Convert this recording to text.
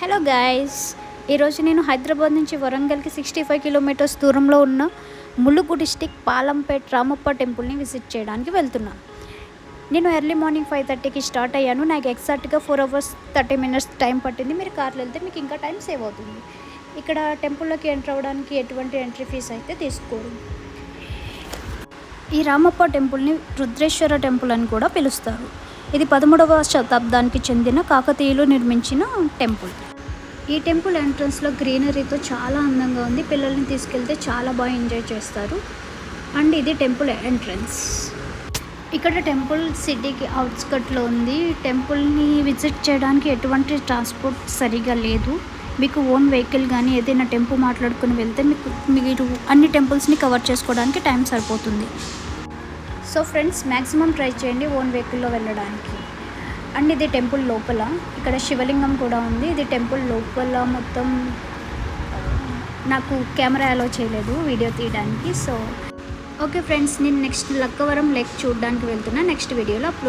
Hello guys, ఈరోజు నేను హైదరాబాద్ నుంచి వరంగల్కి 65 కిలోమీటర్స్ దూరంలో ఉన్న ములుగు డిస్టిక్ పాలంపేట్ రామప్ప టెంపుల్ని విజిట్ చేయడానికి వెళ్తున్నాను. నేను ఎర్లీ మార్నింగ్ 5:30కి స్టార్ట్ అయ్యాను. నాకు ఎగ్జాక్ట్గా 4 అవర్స్ 30 మినిట్స్ టైం పట్టింది. మీరు కార్లో వెళ్తే మీకు ఇంకా టైం సేవ్ అవుతుంది. ఇక్కడ టెంపుల్లోకి ఎంటర్ అవ్వడానికి ఎటువంటి ఎంట్రీ ఫీజు అయితే తీసుకోరు. ఈ రామప్ప టెంపుల్ని రుద్రేశ్వర టెంపుల్ అని కూడా పిలుస్తారు. ఇది 13వ శతాబ్దానికి చెందిన కాకతీయులు నిర్మించిన టెంపుల్. ఈ టెంపుల్ ఎంట్రన్స్లో గ్రీనరీతో చాలా అందంగా ఉంది. పిల్లల్ని తీసుకెళ్తే చాలా బాగా ఎంజాయ్ చేస్తారు. అండ్ ఇది టెంపుల్ ఎంట్రన్స్. ఇక్కడ టెంపుల్ సిటీకి అవుట్స్కట్లో ఉంది. టెంపుల్ని విజిట్ చేయడానికి ఎటువంటి ట్రాన్స్పోర్ట్ సరిగా లేదు. మీకు ఓన్ వెహికల్ కానీ ఏదైనా టెంపో మాట్లాడుకుని వెళ్తే మీరు అన్ని టెంపుల్స్ని కవర్ చేసుకోవడానికి టైం సరిపోతుంది. సో ఫ్రెండ్స్, మ్యాక్సిమం ట్రై చేయండి ఓన్ వెహికల్లో వెళ్ళడానికి. అండ్ ఇది టెంపుల్ లోపల ఇక్కడ శివలింగం కూడా ఉంది. ఇది టెంపుల్ లోపల మొత్తం నాకు కెమెరా అలో చేయలేదు వీడియో తీయడానికి. సో ఓకే ఫ్రెండ్స్, నేను నెక్స్ట్ లక్కవరం లేక్ చూడడానికి వెళ్తున్నా. నెక్స్ట్ వీడియోలో అప్లోడ్